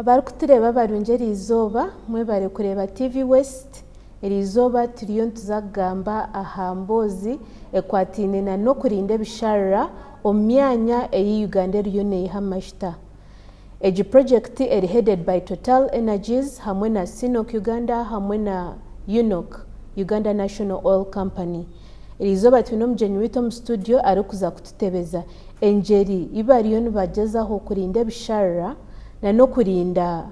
Abari kutureba barungi erizooba mwebare kureba TV West erizooba turiyo ntuzagamba aha mboozi ekwatiine n'okurinda ebisharara omu myanya eyi Uganda eriyo neeyiha amajuta. Egi project eri headed by Total Energies hamwe na Sinok Uganda hamwe na UNOC Uganda National Oil Company. Erizooba twine omugyenyi witu omu studio arikuza kututebeza enjeri ibariyo nibagezaho kurinda ebisharara n'okurinda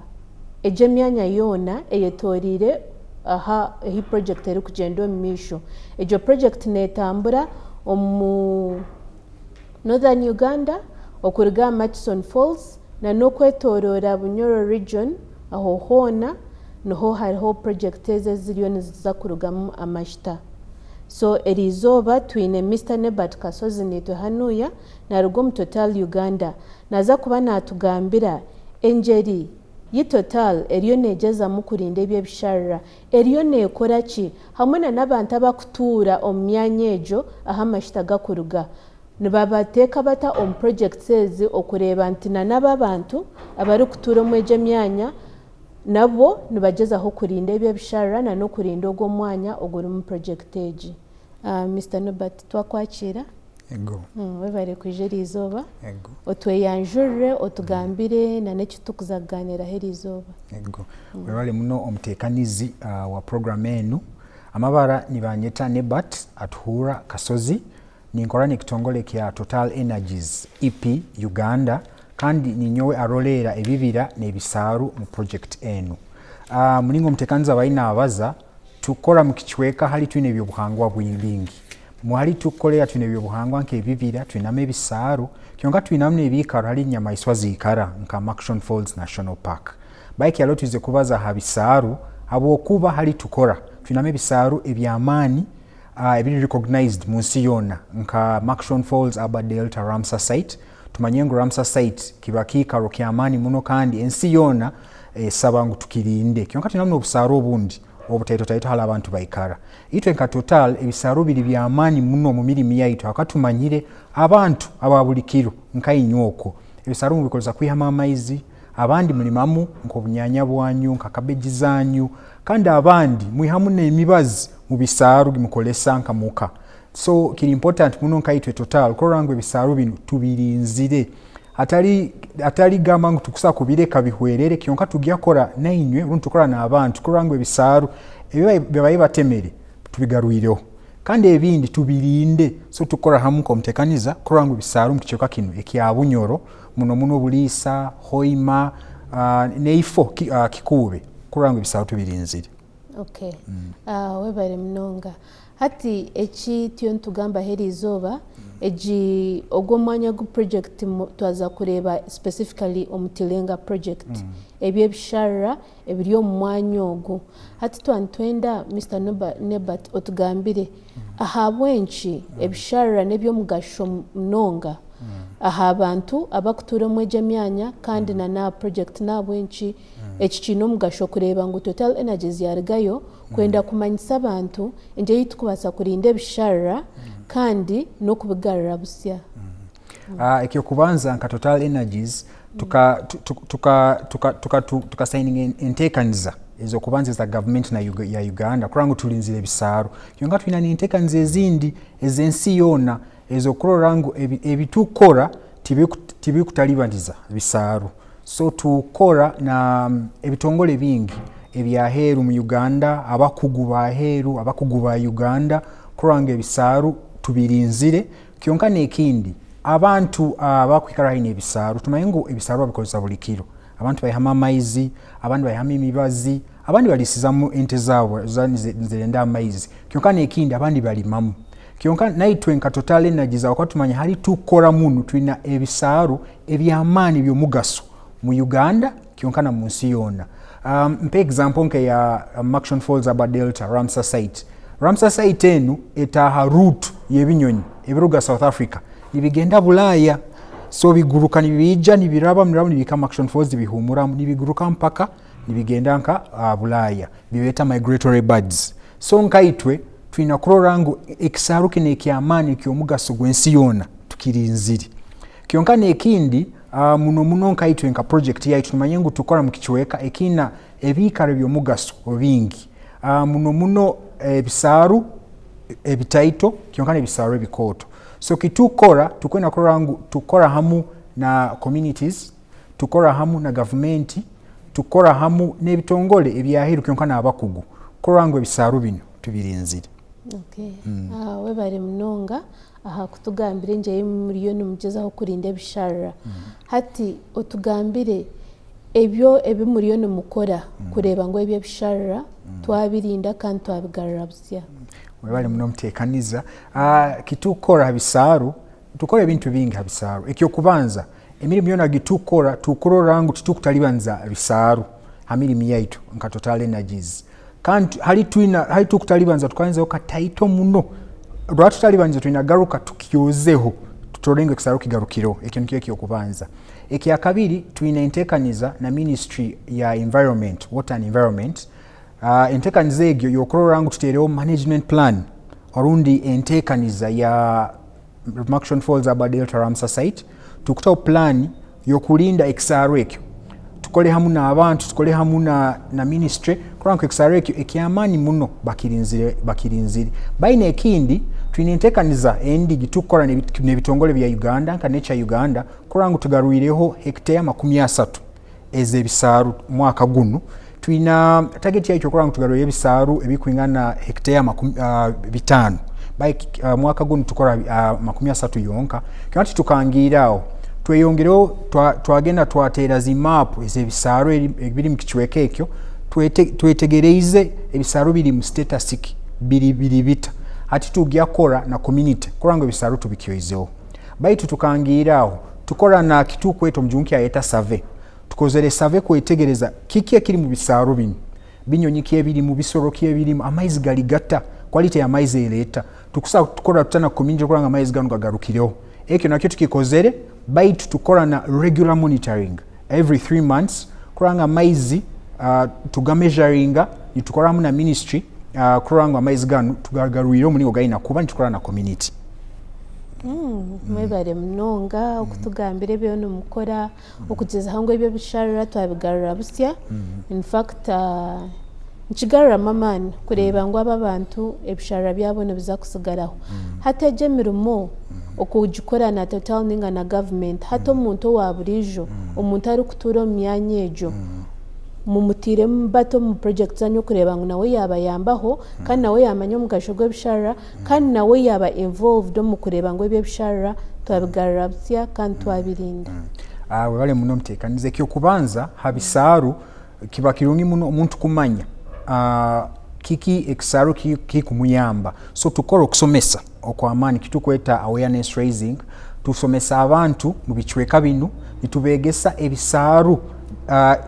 egi emyanya yoona eyetoreire aha ehi project eri kugyenda omu maisho. Egyo project neetambura omu Northern Uganda okuruga Murchison Falls n'okwetoroora Bunyoro region aho hoona niho hariho project ezo eziriyo niziza kurugamu amajuta. So erizooba twine Mr. Nebat Kasozi nitwe hanuya naruga omu Total Uganda naza kuba natugambira enjeri yi Total eriyo neegezamu kurinda eby'ebisharara eriyo neekora ki hamwe n'abantu abakutuura omu myanya egyo aha amajuta gakuruga nibabateeka bata omu projects ezi okureeba nti n'aba bantu abari kutuura omu egyo emyanya nabo nibagezaho kurinda eby'ebisharara n'okurinda ogwo mwanya oguri mu project egi. Mr. Nobat twakwakira. Ego. Webare kwija erizooba. Ego. Otweyanjurire otugambire n'ekitukuza kuganiraho erizooba. Ego. Webale muno omuteekanizi wa program enu. Amabara nibanyeta Nebat Atuhura Kasozi ninkora n'ekitongole kya Total Energies EP Uganda kandi ninyowe aroleera ebibira n'ebisaaru mu project enu. Mulingo omuteekanizi abalina abaza tukora mu kichweka hali twine ebyobuhangwa bwingi. Mwali tukolera twine ebyobuhangwa nk'ebibira twinamu ebisaaru kyonka twinamu n'ebiikaro hali nnyamaiswa ziikara nka Murchison Falls National Park. Baiki yalo tuize kubaza ha bisaaru habwokuba hali tukora twinamu ebisaaru ebyamaani ebiri recognized mu nsi yonna nka Murchison Falls Aba Delta Ramsar site. Tumanye ngu Ramsar site kiba kiikaro kyamaani muno kandi ensi yonna esaba ngu tukirinde kyonka twinamu n'obusaaru obundi obutaito hala abantu baikara. Itwe nka Total ebisaaru biri byamaani muno mu mirimu yaitu akatumanyire abantu ababulikiro nka inywoko ebisaaru mubikozesa kwihamu amaizi abandi mulimamu nk'obunyanya bwanyu nka kabeji zanyu kandi abandi mwihamu n'emibazi mu bisaaru mukolesa nka muka. So kiri important muno nka itwe Total korangwe ebisaaru bino tubirinzire atali gamba ngu tukusa kubireka bihwerere kyonka tugyakora nainywe runtu tukora n'abantu korangwe ebisaaru ebibaye batemere tubigaruireho kandi ebindi tubirinde. So tukora hamu komutekaniza korangwe ebisaaru mu kichoka kino ekya Bunyoro muno Buliisa Hoima neifo Kikube korangwe ebisaaru tubirinzire. Okay. Webare mnonga hati eki tiyo ntugamba erizooba egi ogwo mwanya gu project twaza kureba specifically omutilenga project eby'ebisharara ebiri omu mwanya ogwo hati twantwenda Mr. Nebat otugambire aha bwenki ebisharara n'ebyomugasho mnonga aha abantu abakutuura omu egyo emyanya kandi na project nabwenki eki kiine omugasho kureba ngu Total Energies yarigayo kwenda kumanyisa abantu enjeri tukubasa kurinda ebisharara kandi n'okubigarura busya. Ekyo kubanza nka Total Energies tuka signing enteekaniza ezo kubanza za government ya Uganda kurangu tulinzire ebisaaru kyonka twina n'enteekaniza ezindi ez'ensi yonna ezo kurangu ebitukora tibikutalibandiza bisaaru. So tukora na ebitongole bingi ebyaheru mu Uganda abakugu baheru abakugu ba Uganda kuranga ebisaaru tubirinzire kyonka n'ekindi abantu abakwikara haine ebisaaru tumaye ngu ebisaaru babikozesa buli kiro abantu bayihama amaizi abandi bayihama emibazi abandi balisizamu ente zaabwe zirenda amaizi kyonka n'ekindi abandi balimamu kyonka naitwe nka Total Energies wakwatumanya hali tukora munu twina ebisaaru ebyamaani by'omugaso mu Uganda kyonka na mu nsi yonna. Mpe example nke ya Murchison Falls Aba Delta Ramsar site. Ramsar site enu etaha route y'ebinyonyi ebiruga South Africa nibigenda Bulaaya. So biguruka nibija nibiraba muramu nibika Murchison Falls bihumura nibiguruka mpaka nibigenda nka Bulaaya bibeta migratory birds. So nkaitwe twina kurorangu ekisaaru kine ekyamaani ky'omugaso gw'ensi yonna tukirinzire kyonka n'ekindi muno nkaitwe nka project yaitu tumanye ngu tukora mu kichweka ekina ebikaro by'omugaso obingi muno ebisaaru ebitaito kyonkana ebisaaru ebikooto so kitukora tukwena korangu tukora hamu na communities tukora hamu na government tukora hamu n'ebitongole ebyahiru kyonkana abakugu korangu ebisaaru bino tubirinzire. Okay. Webare mnonga aha kutugambire nje muri mugezaho kurinda ebisharra hati otugambire ebyo muri mukora kureba ngo ebyo bisharra twabirinda kandi twabigarura busya. Webare muno mutekaniza kitukora habisaaru tukora ebintu bingi habisaaru ekyo kubanza emirimu yona gitukora tukurorangu tutukutalibanza bisaaru hamirimu yaitu nka Total Energies kandi hali tukutalibanza tukanza okataito muno rwa tutalibanza tuina garuka tukyozeho tutorenga kisaaru kigarukiro ekintu kyo kubanza ekya kabiri tuina entekaniza na Ministry ya Environment Water and Environment entekaniza egyo yokurorangu tuterewo management plan orundi entekaniza ya Reduction Falls aba Delta Ramsar site tukutaho plan yokulinda ekisaaru ekyo tukole hamu na abantu tukole hamu na ministry kuranko ekisaaru ekyo ekyamani muno bakirinzire baina ekindi twinentekaniza endi gitukora nebitongole bya Uganda nka Nature Uganda kurango tugaruireho hectare 30 ezebisaaru mwaka guno twina target yacho kurango tugaruireho ebisaaru ebikwingana hectare 5 by mwaka guno tukora 30 yonka kandi tukangirawo tweyongereho twagenda twatera zi map ezebisaaru ebiri mu kichweke ekyo twetegereize ebisaaru biri mu statistic biri bita ati tugyakora na community kurango ebisaaru tubikyoizeho baitu tukangirawo tukora na kitukweto mjunki ayeta survey tukozere survey kwetegereza kiki ekiri mu bisaaru bino binyonyi ebiri mu bisoro ebiri mu amaizi gali gata quality ya amaizi eleta tukusa tukora tutana community kuranga amaizi ganu gagarukireho ekyo nakyo tukikozere baitu tukora na regular monitoring every 3 months kuranga amaizi tugameasuringa nitukora mu na ministry kuranga amaizi ganu tugagaruireho munigo gaina kuba nitukora na community. Mwebare mnonga okutugambire byo no mukora okugeza hango ebyo bisharira twabigarura busya in fact nchigarura mamani kureba ngo abantu ebisharira byabo biza kusigaraho hateje mirumo okujikora na Total ninga na government hato omuntu wa burijo omuntu ari kutura myanya ejo mumutire mbato mu project zanyo kureba ngo nawe yaba yambaho kandi nawe yamanya omugasho gw'ebisharira kandi nawe yaba involved mu kureba ngo ebyo bisharira twabigarura busya kandi twabirinda. Webale muno mutekanize kyo kubanza habisaaru kiba kirungi muno omuntu kumanya kiki ekisaaru kikumuyamba so tukora okusomesa okwamani kitukweta awareness raising tusomesa abantu mu bichweka bino nitubegesa ebisaaru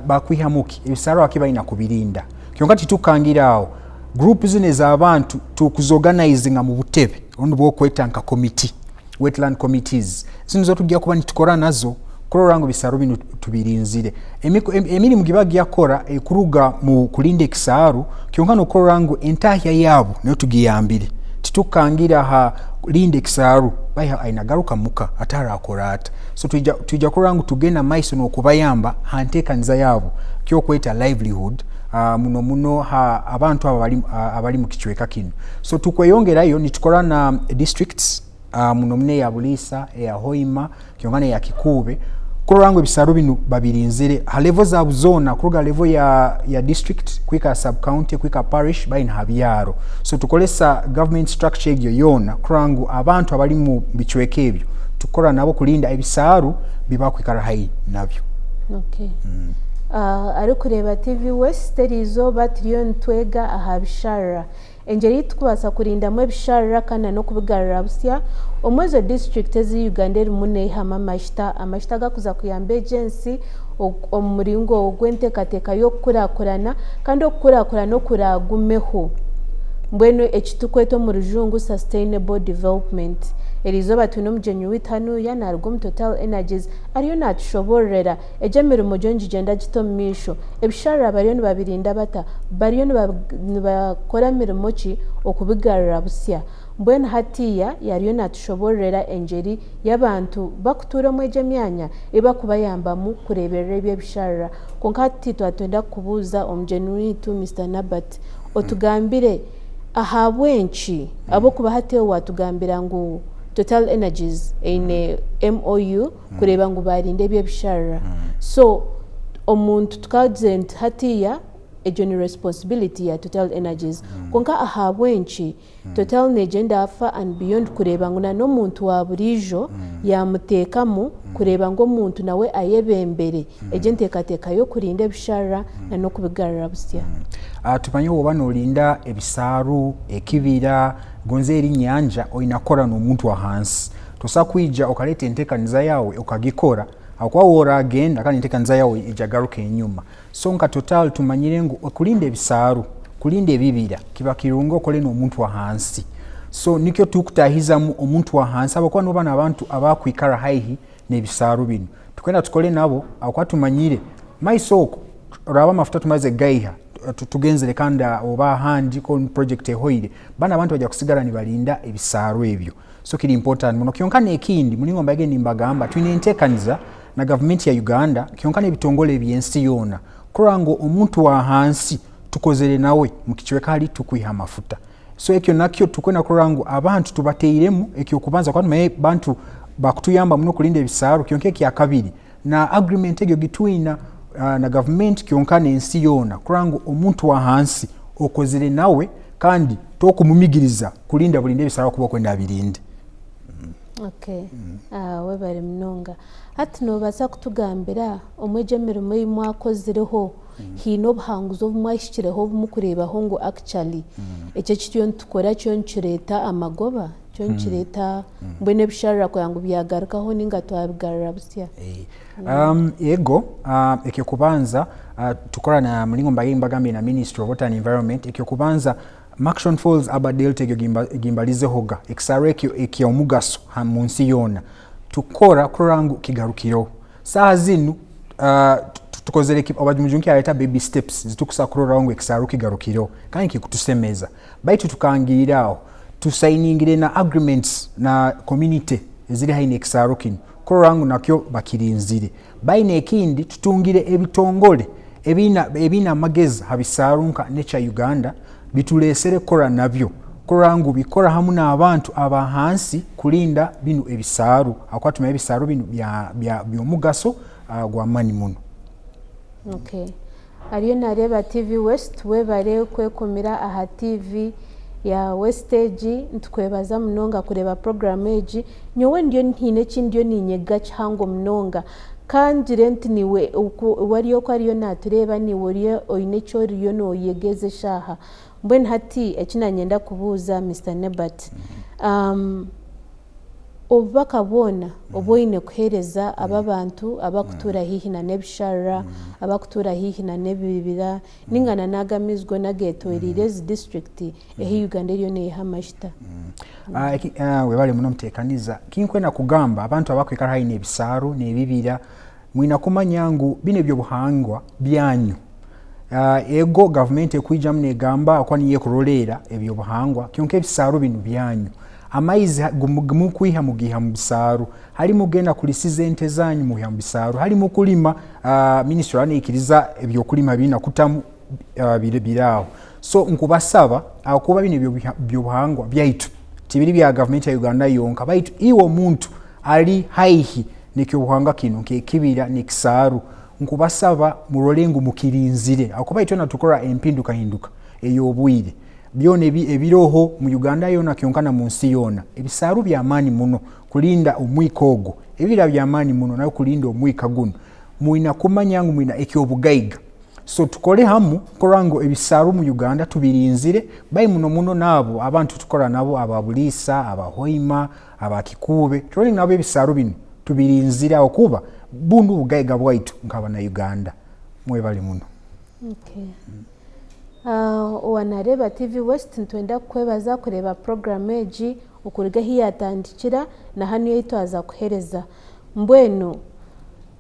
bakwihamuki ebisaaru akibaina kubirinda kyonka titukangirawo group zine za abantu tukuzorganizing mu butebe ondo bwokweta nka committee wetland committees zino tujja kuba nitukora nazo kurorango bisaaru bino tubirinzire emirimu gibagi yakora ekuruga mu kulinda ekisaaru kyonka no kurorango entahya yabo nayo tugiyambire titukangira ha linde ekisaaru baya ainagaruka muka atara akorata so tujja kurangu tugena maiso no kubayamba hantekanza yabo kyo kweta livelihood muno ha abantu abali mu kichweka kino so tukweyongerayo nitukora na districts muno ya Bulisa ya Hoima kyongana ya Kikube kurangu ebisaaru bino babirinzire ha level za zona kuruga level ya district kwika sub county kwika parish baina habyaro so tukolesa government structure egyo yona kurangu abantu abali mu bichweke ebyo tukora nabo kulinda ebisaaru bibakwikara hayi nabyo. Okay. Ari kureba TV West terizo batrion twega ahabishara engeri tukubasa kurinda mwe bisharira kana no kubigarura busya omwezo district ezi Uganda mune hama amashita gakuza kuyamba agency omuringo ogwentekateka yo kurakurana kandi okurakurana okuragumeho mbwenu ekitukweto mu rujungu sustainable development erizo batuno mujenyu witanu yanargo mu Total Energies ariyo natushoborera ejemero mojonji genda gitomisho ebishara bariyo babirinda bata bariyo bakora mirimo ki okubigarura busya mbwenu hatiya yariyo natushoborera engeri y'abantu bakutura mu egyo myanya ebakubayambamu kureberera eby'ebisharara konka hati twatwenda kubuuza omujeni witu Mr. Nabat otugambire aha bwenki abokuba hatiyo watugambira ngu Total Energies eine MOU kureba ngu barinde eby'ebisharara so omuntu tukagize nti hatiya egyo ni responsibility ya Total Energies konka aha bwenki Total negenda afa and beyond kureba ngu n'omuntu wa burijo yamuteekamu kureba ngu omuntu nawe ayebembere egyo nteekateeka yo kurinda ebisharara n'okubigarura busya tumanye oba nolinda ebisaaru ekibira gonza eri nyanja oinakora n'omuntu wa hansi tosa kwija okaleta enteekaniza yawe okagikora akwa wora agenda kandi enteekaniza yawe ejagaruka enyuma so nka Total tumanyire ngu okulinda ebisaaru kulinda ebibira kiba kirungo okole n'omuntu wa hansi so nikyo tukutahizamu omuntu wa hansi abakuba noba n'abantu abakwikara haihi n'ebisaaru bino tukwenda tukole nabo akwa tumanyire maisoko raba mafuta tumaze gaiha tugenzere kandi oba handi ko project ehoire bana abantu bajja kusigala ni balinda ebisaaru ebyo so kiri important muno kyonkana ekindi mulingo mbage nimbagamba twine enteekaniza na government ya Uganda kyonkana ebitongole ebyensi yona kurango omuntu wa hansi tukozere nawe mukichweka ali tukwiha mafuta so ekyo nakyo tukwena kurango abantu tubateiremu ekyo kubanza kwa tumaye bantu bakutuyamba muno kulinda ebisaaru kyonke kya kabiri na agreement egyo between na government kyonkana ensi yona kurango omuntu wa hansi okozere nawe kandi tokumumigiriza kulinda bulinde ebisaaru kuba kwenda bilinde okay we bari mnonga hati nobasa kutugambira omweje mirimo yimwakozireho hino obuhanguzo obumwashikireho bumukurebaho ngo actually ekyo kityo ntukora kyo nkireta amagoba kyo nkireta mbwene bisharira kwangu byagarukaho ninga twabigarura busya ego ekyo kubanza tukora na mulingo mbagambe na Ministry of Water and Environment ekyo kubanza Action Falls abadelte gimbalize hoga exarekyo ekya omugaso munsi yona tukora kurangu kigarukiro saa zinu tukozere abajumujunki aleta baby steps zitukusa kurora wangu exaru kigarukiro kandi kikutusemeza baitu tukangiriraho tusainingire na agreements na community eziri haine exaru kin kurangu nakyo bakirinzire baine ekindi tutungire ebitongole ebina magezi habisarunka necha Uganda bitulesere kora nabyo kurangu bikora hamu na abantu abahansi kulinda binu ebisaaru akwatuma ebisaaru binu bya mugaso gwa mani muno okay ariyo nareba TV West webare kwekomira aha TV ya Westage ntukwebaza mnonga kureba program eji nyowe ndiyo ntine kindiyo ninyega cyango mnonga kandi rent niwe wariyo ko ariyo natureba ni woriyo oyine cyo riyo no yegeze shaha mbwen hati ekina nyenda kubuza Mr. Nabat obakabona oboine kuhereza ababantu abakutura hihi na nebishara abakutura hihi na nebibira ningana nagamizgo nagetorire district ehi Uganda ryo ne hamashita webale muno mtekaniza kinkwena kugamba abantu abakwikara haine ebisaaru nebibira mwina kumanyangu bine byo buhangwa byanyu ego government ekwijja mnegamba akwani yekurolera ebyo buhangwa kyonke ebisaaru bino byanyu amaizi gumukwiha mugiha mu bisaaru hali mugenda kulisiza ente zanyu mu bisaaru hali mukulima ministry anikiriza ebyo kulima bina kutamu biraho so nkubasaba akuba bino byo buhangwa byaitu tibiri bya government ya Uganda yonka baitu iwo muntu ali haihi nikyo buhanga kino kibira nikisaaru nkubasaba murolengu mukirinzire akuba itona tukora empinduka hinduka eyo obwire byone ebiroho mu Uganda yona kyonkana munsi yona ebisaaru bya amani muno kulinda omwikogo ebira bya amani muno nayo kulinda omwika guno muina kumanyangu muina ekyobugaiga so tukole hamu korango ebisaaru mu Uganda tubirinzire bayi muno nabo abantu tukora nabo ababulisa abahoima abakikube turolenga nabo ebisaaru bino tubirinzire okuba bundu bugaiga bwaitu nkaba na Uganda mwebali muno okay wanareba TV West ntwenda kwebaza kureba program eji ukuriga hiyatandikira na hano yitwaza kuhereza mbwenu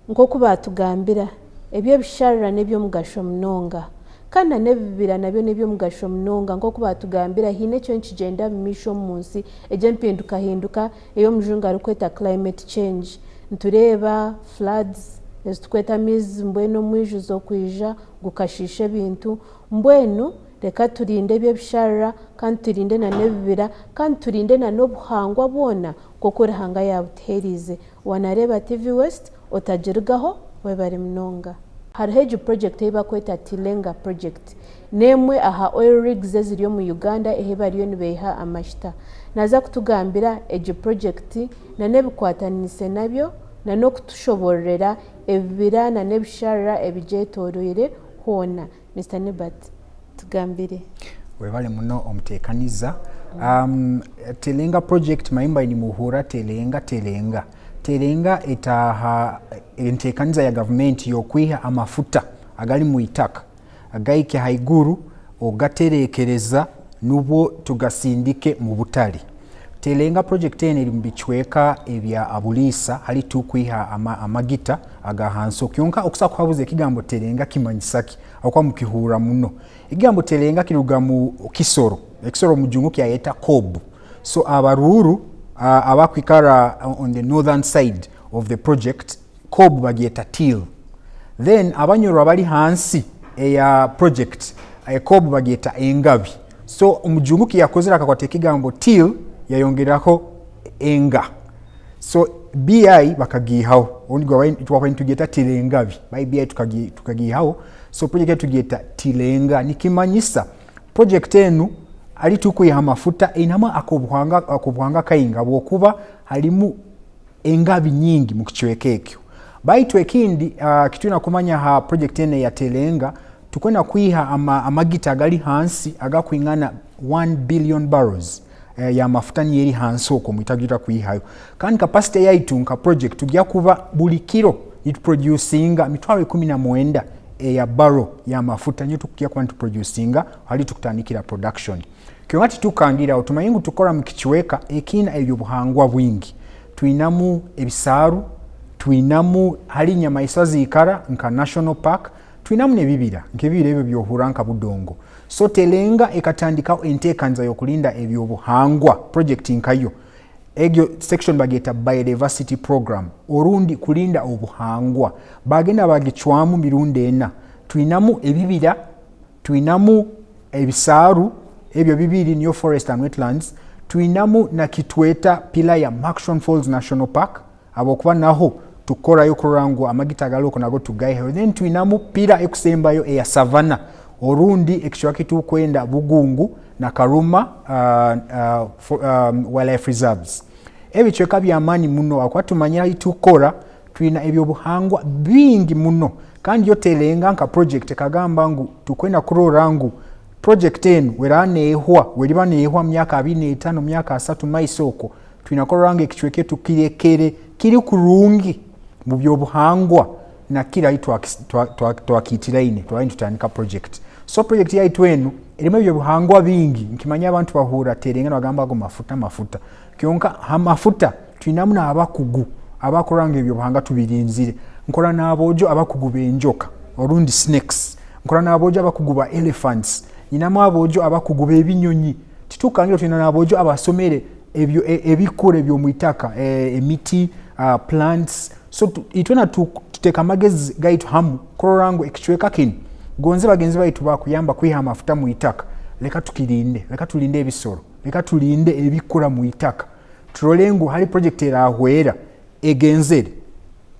nko kubatugambira ebyo bisharira nebyo mugasho mnonga kandi n'ebibira nabyo nibyo mugasho munonga nk'oku batugambira hiine ekyo nikigenda mu misho munsi egy'empindukahinduka ey'omujungu arikweta climate change. Nitureeba floods ezitukweta amaizi mbwenu omwijuzo kwija gukashiisha ebintu mbwenu reka turinde eby'ebisharara kandi turinde n'ebibira kandi turinde n'obuhangwa bwona nk'oku Ruhanga yabutuheerize. Wanareeba TV West otagirigaho webare munonga. Hariho egi project ei bakweta Tilenga project n'emwe aha oil rigs eziri omu Uganda ehi bariyo nibeiha amashita. Naza kutugambira egi project n'ebikwatanise nabyo n'okutushoborera ebibira n'ebisharara ebigyetooroire hoona. Mr. Nebat tugambire. Webale muno omuteekaniza. Tilenga project mayimba ni muhura Tilenga etaha enteekaniza ya government y'okwiha amafuta agali mu itaka agayike haiguru ogaterekereza nubwo tugasindike mu butali. Tilenga project ene eri mu bichweka ebya Abulisa hali tukwiha amagita agahanso kyonka okusa kwabuze ekigambo Tilenga kimanyisaki akwa mukihura muno. Ekigambo Tilenga kiruga mu Kisoro mujungu kyayeta Kobu. So abaruru abakwikara on the northern side of the project Kobu bagieta Til. Then abanyoro abali hansi eya project Kobu bagieta Engabi. So omujungu kiyakozera akakwata ekigambo Til yayongerako Enga. So BI bakagihaho onigwa itwapa tugeta Tilengabi by BI tukagihaho. So project tugeta Tilenga nikimanyisa project enu ali tukwiha amafuta inama akobuhanga kayinga bwokuba halimu engabi nyingi mu kichweke ekyo. Baitu ekindi kituna kumanya ha project ene ya Tilenga tukwenda kwiha amagita agali hansi agakwingana 1 billion barrels ya mafuta ni yeri hansi oko mwitagira kwihayo. Kandi capacity yaitu nka project tugya kuba buli kilo ituproducinga mitwaro 19 ya barrel ya mafuta nyo tukukia kwa nituproducinga hali tukutanikira production. Kyongati tukangira otumayingu tukora mu kichweka ekina ebyobuhangwa bwingi. Tuinamu ebisaru, tuinamu hali nyama isazi ikara nka national park, tuinamu nebibira nkebira ebyo byohuranka budongo. So Tilenga ekatandikawo enteekanza yokulinda ebyobuhangwa project nkayo. Egyo section bageta biodiversity program orundi kulinda obuhangwa bagenda bagichwamu mirundi ena. Tuinamu ebibira, tuinamu ebisaru ebyo bibiri niyo forest and wetlands, tuinamu na kitweta pila ya Maxon Falls National Park abokuba naho tukora yokurangu amagita galoko nago tugaihe. Then tuinamu pila ekusembayo eya savannah orundi ekishwaki tukwenda Bugungu na Karuma wildlife reserves. Ebichweka byamani muno akwatumanya itukora tuina ebyobuhangwa bingi muno kandi yo Tilenga nka project kagamba ngu tukwenda kurorangu project enu weraneehwa weriba neehwa myaka 25 myaka 3 maisoko tuinakoranga ekichweke tukirekere kiri kurungi mu byobuhangwa na kira twakitiraine tutandika project. So project yaitu enu erimu ebyobuhangwa bingi nkimanya abantu bahura Tilenga bagamba go mafuta kyonka amafuta tuinamu na abakugu abakoranga ebyobuhanga tubirinzire nkora n'abojo abakugu benjoka orundi snakes nkora n'abojo abakugu ba elephants inamu abojo abakugu bebinyonyi titukangira tuina n'abojo abasomere ebyo ebikure ebyo muitaka emiti plants. So itwena tuteka magezi gaitu hamu kororango ekichweka kini gonze bagenzi baitu bakuyamba kwiha amafuta muitaka leka tulinde ebisoro leka tulinde ebikura muitaka turolengo hali project erahwera egenzere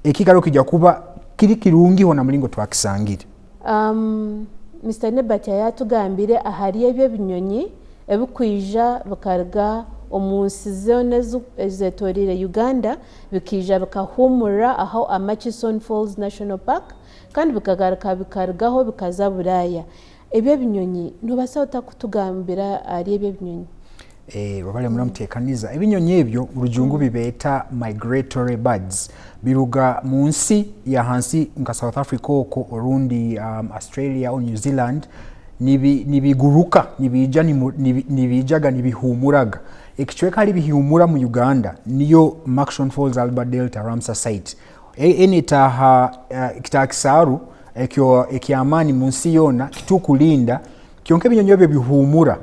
ekikaro kijja kuba kiri kirungi hona mulingo twakisangire. Mr. Nebat yatugambire ahari ebyo binyonyi ebikwija bakarga omunsi zone ezetorire Uganda bikija bikahumura aho Murchison Falls National Park kandi bikagaruka bikargaho bikaza Buraya. Ebyo binyonyi nubasa utakutugambira ari ebyo binyonyi. Babale munamutekaniza ebinyonyi ebyo urujungu bibeta migratory birds biruga munsi ya hansi nka South Africa oko orundi Australia or New Zealand nibiguruka nibijaga nibihumuraga ekichweka ali bihumura mu Uganda niyo Maxon Falls Albert Delta Ramsar site enetaha kitakisaru ekyamaani mu nsi yona kitukulinda kyonka ebinyonyi ebyo bihumura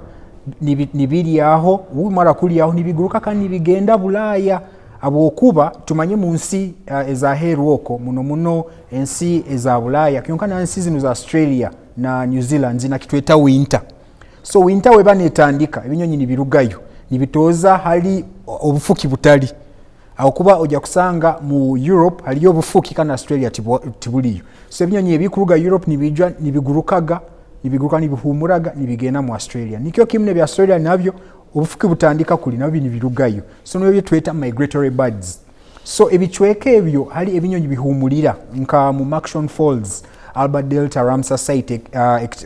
nibiri aho umara kuli aho nibiguruka kandi nibigenda Bulaaya abokuba tumanye mu nsi ezaheru okwo muno ensi eza Bulaaya kyonka na ensi zino za Australia na New Zealand zina kitweta winter. So winter weba netandika ebinyonyi nibirugayo nibitoza hali obufuki butali aho kuba ojja kusanga mu Europe haliyo obufuki kana Australia tibuliyo. So ebinyonyi ebikuruga Europe nibijwa nibiguruka nibihumuraga nibigenda mu Australia. Nikyo kimne bya Australia nabyo obufuki butandika kuli nabyo nibirugayo. So nabyo tweta migratory birds. So ebichweke ebyo hali ebinyonyi bihumulira nka mu Maxon Falls, Albert Delta, Ramsar site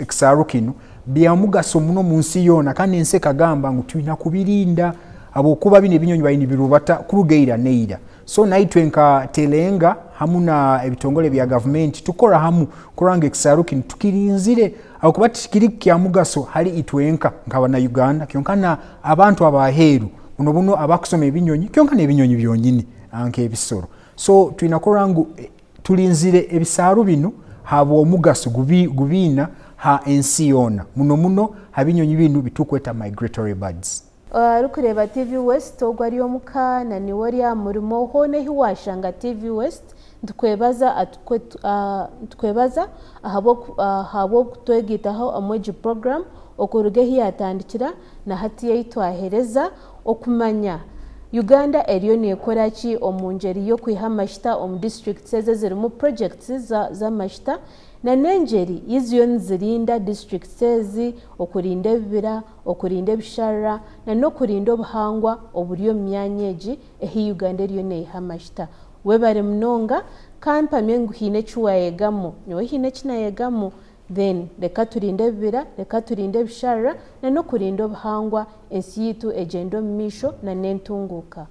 ekisaaru kino byamugaso muno mu nsi yona kandi ense kagamba ngu tulina kubirinda abokuba bino ebinyonyi bayini birubata kurugeira neira. So naitwe nka telenga hamuna ebitongole bya government tukora hamu kuranga ekisaaru kino tukirinzire akuba tikiri kya mugaso hali itwenka nk'abana Uganda kyonkana abantu abaheru buno abakusoma ebinyonyi kyonkana ebinyonyi byonyini anke ebisoro. So tulina kurangu tulinzire ebisaaru bino habo omugaso gubina ha ensi yona muno habinyonyi bino bitukweta migratory birds. Rukureba TV West ogwari omuka na ni wari amurimo hone hiwashanga TV West tukwebaza ahabo kutwegitaho amweji program okuruge hiyatandikira na hati yaitwahereza okumanya Uganda eriyo nekora ki omunjeri yo kwihamashita omu districts zirimu projects za mashita na nenjeri iziyo nzirinda districts okurinda ebibira okurinda ebishara na no kurinda obuhangwa oburiyo myanya egi ehi Uganda eriyo nehamashita webare mnonga kampamye nguhine chiwayegamo nyowe hine kinayegamo then leka turinde ebibira leka turinde ebishara na no kurinda obuhangwa ensi yitu egendo misho na nentunguka.